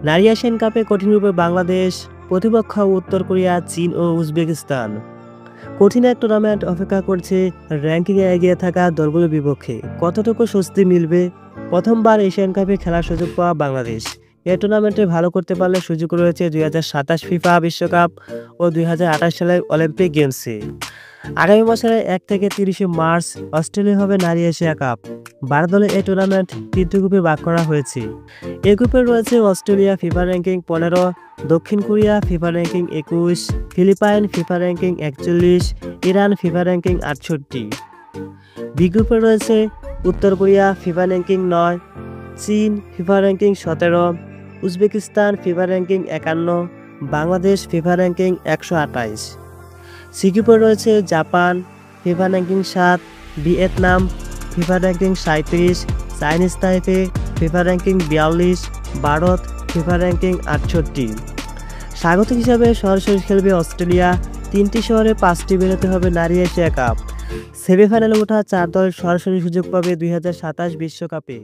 নারী এশিয়ান কাপে কঠিন রূপে বাংলাদেশ, প্রতিপক্ষ উত্তর কোরিয়া, চীন ও উজবেকিস্তান। কঠিন এক টুর্নামেন্ট অপেক্ষা করছে র্যাঙ্কিংয়ে এগিয়ে থাকা দলগুলোর বিপক্ষে। কতটুকু স্বস্তি মিলবে? প্রথমবার এশিয়ান কাপে খেলার সুযোগ পাওয়া বাংলাদেশ এই টুর্নামেন্টে ভালো করতে পারলে সুযোগ রয়েছে ২০২৭ ফিফা বিশ্বকাপ ও ২০২৮ সালের অলিম্পিক গেমসে। আগামী বছরের ১ থেকে ৩০ মার্চ অস্ট্রেলিয়া হবে নারী এশিয়া কাপ। ১২ দলের এই টুর্নামেন্ট ৩টি গ্রুপে ভাগ করা হয়েছে। এই গ্রুপে রয়েছে অস্ট্রেলিয়া ফিফা র্যাঙ্কিং ১৫, দক্ষিণ Korea FIFA ranking ২১, Philippine FIFA ranking ৪১, Iran FIFA ranking ৬৮। B গ্রুপে রয়েছে উত্তর কোরিয়া ফিফা র্যাঙ্কিং ৯, চীন FIFA ranking ১৭, Uzbekistan FIFA ranking ৫১, Bangladesh FIFA ranking ১২৮। C গ্রুপে রয়েছে Japan FIFA ranking ৭, Vietnam FIFA ranking ৩৭, Chinese Taipei FIFA ranking ৪২, Bharat FIFA ranking ৬৮। স্বাগতিক হিসাবে সরাসরি খেলবে অস্ট্রেলিয়া। ৩টি শহরে ৫টি বেরোতে হবে নারী এশিয়া কাপ। সেমিফাইনালে ওঠা ৪ দল সরাসরি সুযোগ পাবে ২০২৭ বিশ্বকাপে।